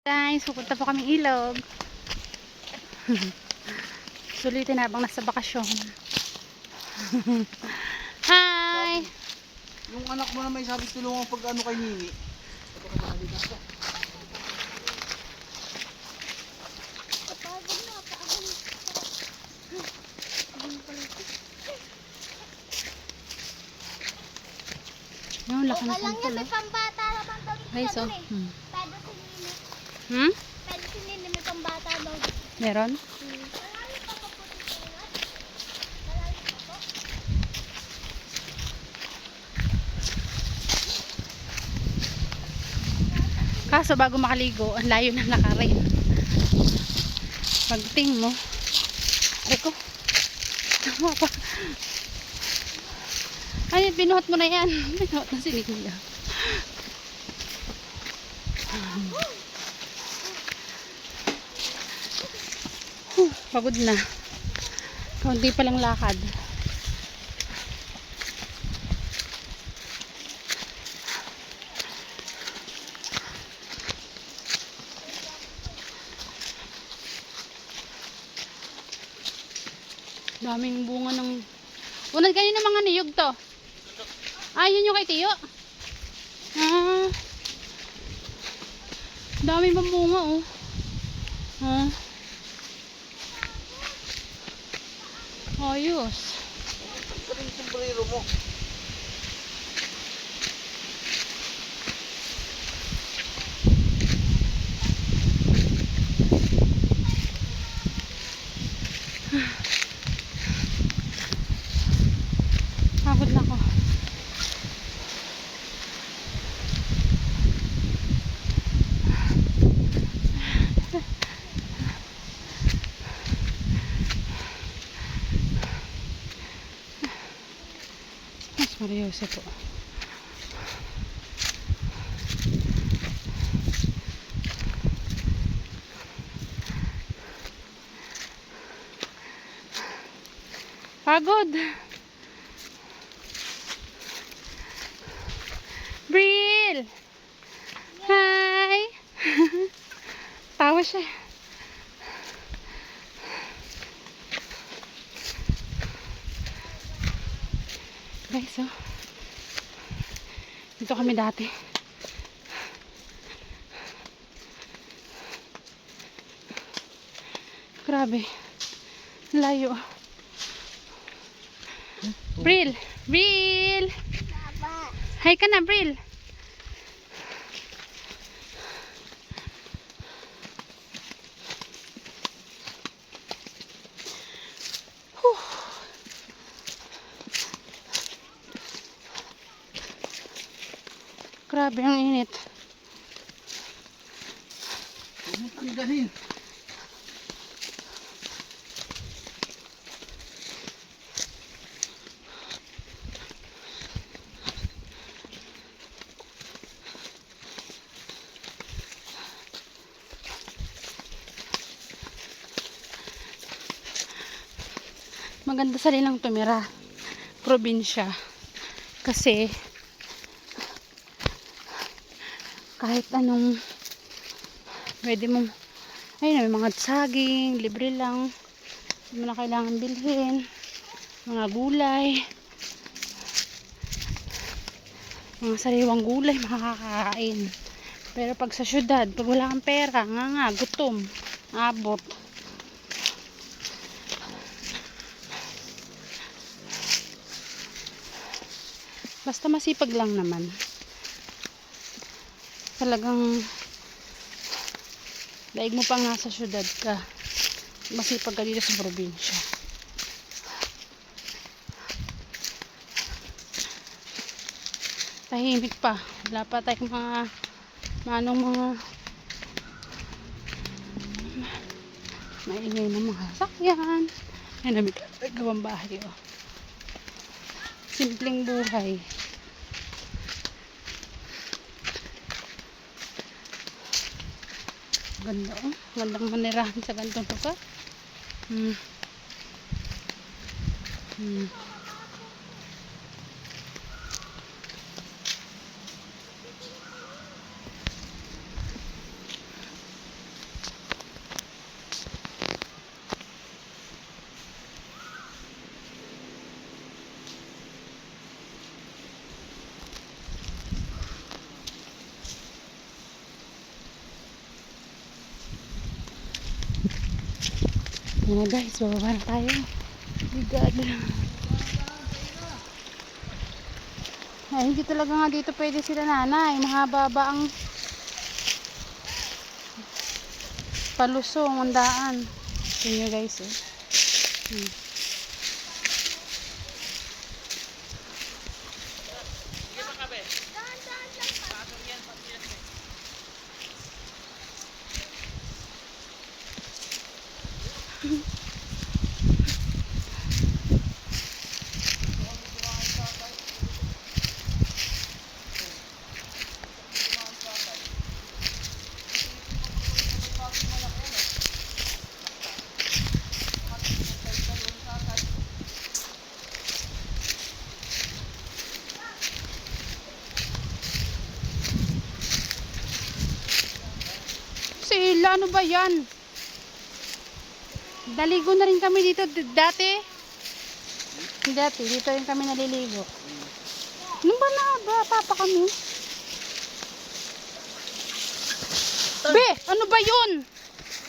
Guys, pupunta po kami ilog. Sulitin habang nasa bakasyon. Hi! Yung anak mo na may sabi tulungan pag ano kay Nini. Yung laki ng Alam niya, sampol. may pambata naman daw dito. Guys, oh. Pwede si Nini. Hmm? Pwede si Nini, may pambata daw dito. Meron? Malalim pa po dito yun? Malalim pa po? Kaso bago makaligo, ang layo ng lakarin. Pagting mo, ay ko, tama pa. Ay, binuhat mo na yan. Binuhat na si Nikia. Pagod na. Kaunti pa lang lakad. Daming bunga ng... Unad kanina mga niyog to. Ah, yun yung kay Tiyo. Ah. Daming bunga oh. Ah. Ayos. Ito rin yung sombrero mo. Pagod na ako. Mas seryoso po. Pagod. Bril! Hi! Tawa siya. Guys, oh. Dito kami dati. Grabe. Layo. Bril! Bril! Baba. Hi ka na, Bril. Whew. Grabe ang init. Huwag mo tanggalin. Maganda sa nilang tumira. Probinsya. Kasi kahit anong pwede mong ayun, may mga saging, libre lang. Hindi mo na kailangan bilhin. Mga gulay. Mga sariwang gulay makakakain. Pero pag sa syudad, pag wala kang pera, nga, gutom, abot. Basta masipag lang naman. Talagang daig mo pang nasa syudad ka. Masipag ka dito sa probinsya. Tahimik pa. Wala pa tayong mga mga maingay ng mga sasakyan. Ay, gawang bahay. Oh. Simpleng buhay. Ganda, oh. Gandang manirahan sa gantong lugar. Yan na guys, bababa na tayo. Bigad. Ay, hindi talaga nga dito pwede sila nanay. Mahaba ba ang palusong, ang daan. Tingnan nyo guys eh. Sila, ano ba yan? Naligo na rin kami dito dati. Dati, dito rin kami naliligo. Nung ba na, bata pa kami? Be, ano ba yun?